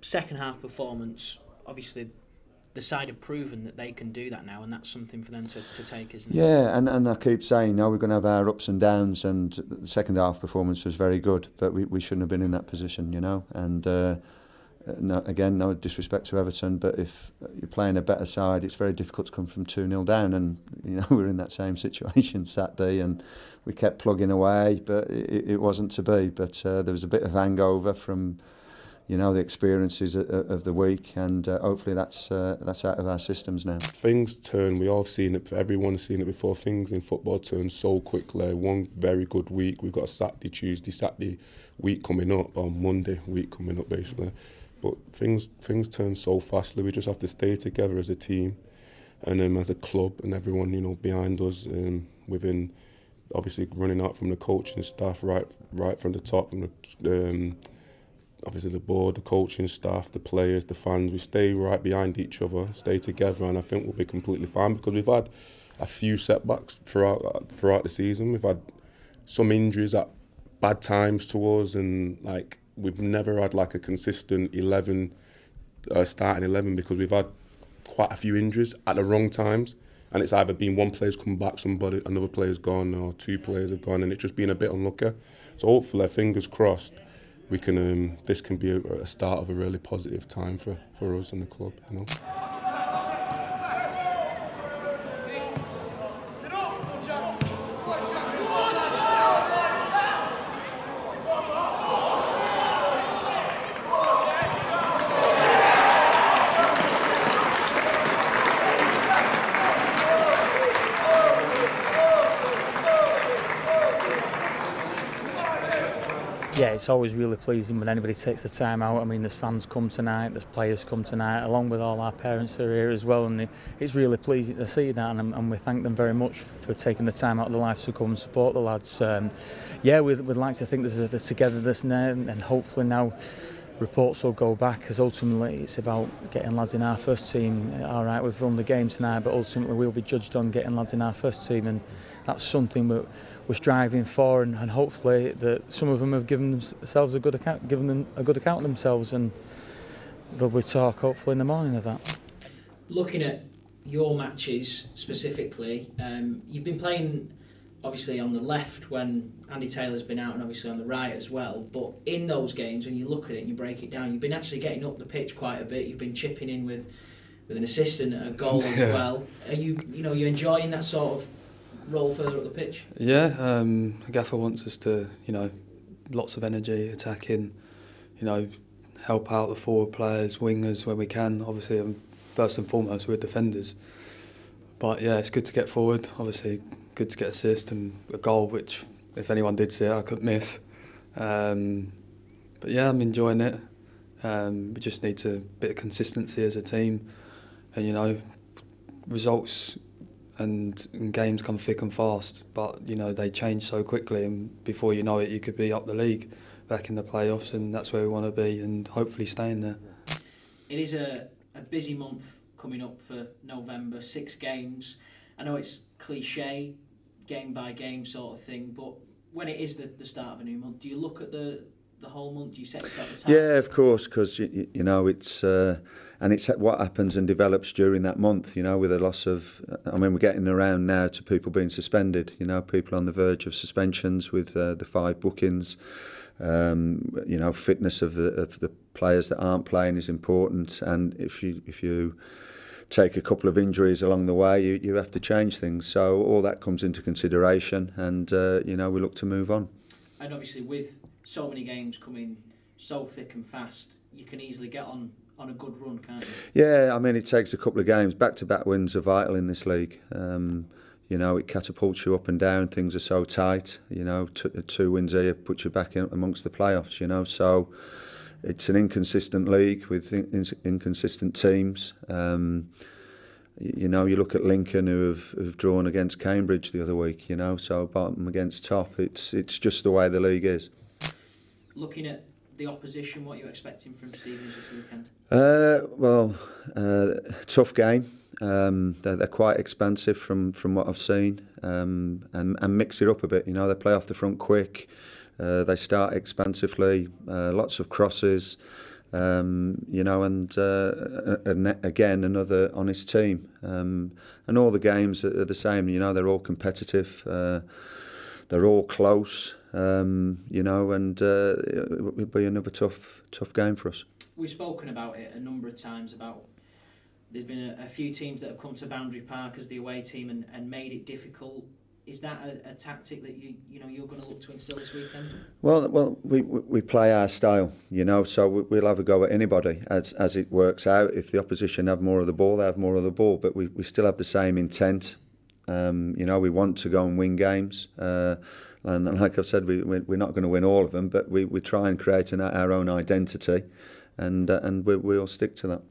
Second half performance, obviously the side have proven that they can do that now, and that's something for them to take, isn't it? Yeah, and I keep saying, we're going to have our ups and downs, and the second half performance was very good, but we shouldn't have been in that position, and no disrespect to Everton, but if you're playing a better side, it's very difficult to come from 2-0 down, and we're in that same situation Saturday, and we kept plugging away, but it wasn't to be. But there was a bit of hangover from the experiences of the week, and hopefully that's out of our systems now. Things turn, we all have seen it, everyone's seen it before, things in football turn so quickly. One very good week, we've got a Saturday week coming up, or Monday week coming up basically. But things turn so fastly, we just have to stay together as a team and as a club, and everyone behind us, within obviously running out from the coaching staff, right from the top, from the obviously the board, the coaching staff, the players, the fans. We stay right behind each other, stay together, and I think we'll be completely fine, because we've had a few setbacks throughout the season. We've had some injuries at bad times to us, and we've never had a consistent 11, starting 11, because we've had quite a few injuries at the wrong times, and it's either been one player's come back, another player's gone, or two players have gone, and it's just been a bit unlucky. So hopefully, fingers crossed, we can. This can be a start of a really positive time for us and the club. Yeah, it's always really pleasing when anybody takes the time out. I mean, there's fans come tonight, there's players come tonight, along with all our parents that are here as well, and it's really pleasing to see that, and we thank them very much for taking the time out of their lives to come and support the lads. Yeah, we'd like to think there's a togetherness there, and hopefully now reports will go back, because ultimately it's about getting lads in our first team. All right, we've won the game tonight, but ultimately we'll be judged on getting lads in our first team, and that's something we're striving for, and hopefully that some of them have given themselves a good account of themselves, and there'll be talk hopefully in the morning of that. Looking at your matches specifically, you've been playing obviously on the left when Andy Taylor's been out, and obviously on the right as well, but in those games when you look at it and you break it down, you've been actually getting up the pitch quite a bit. You've been chipping in with an assist and a goal as well. Are you enjoying that sort of role further up the pitch? Yeah, Gaffer wants us to, lots of energy, attacking, help out the forward players, wingers when we can. Obviously, first and foremost, we're defenders. But yeah, it's good to get forward. Obviously, good to get assist and a goal, which if anyone did see it, I couldn't miss. But yeah, I'm enjoying it. We just need a bit of consistency as a team, and results and games come thick and fast, but they change so quickly, and before you know it, you could be up the league, back in the playoffs, and that's where we want to be, and hopefully staying there. It is a busy month coming up for November, 6 games. I know it's cliche, game by game sort of thing, but when it is the start of a new month, do you look at the whole month? Do you set yourself a target? Yeah, of course, because it's and it's what happens and develops during that month. With a loss of, we're getting around now to people being suspended. People on the verge of suspensions with the 5 bookings. Fitness of the players that aren't playing is important, and if you take a couple of injuries along the way, you have to change things. So all that comes into consideration, and we look to move on. And obviously, with so many games coming so thick and fast, you can easily get on a good run, can't you? Yeah, it takes a couple of games. Back-to-back wins are vital in this league. It catapults you up and down. Things are so tight. 2 wins here puts you back in amongst the playoffs. So it's an inconsistent league with inconsistent teams. You look at Lincoln, who have drawn against Cambridge the other week. So bottom against top. It's just the way the league is. Looking at the opposition, what are you expecting from Stevenage this weekend? Tough game. They're quite expansive from what I've seen, and mix it up a bit. They play off the front quick. They start expansively. Lots of crosses. you know, and again, another honest team. And all the games are the same, you know, they're all competitive, they're all close, you know, and it'll be another tough game for us. We've spoken about it a number of times about there's been a few teams that have come to Boundary Park as the away team and made it difficult. Is that a tactic that you're going to look to instill this weekend? Well, we play our style, you know, so we'll have a go at anybody as it works out. If the opposition have more of the ball, they have more of the ball, but we still have the same intent. You know, we want to go and win games, and like I've said, we're not going to win all of them, but we try and create our own identity, and we'll stick to that.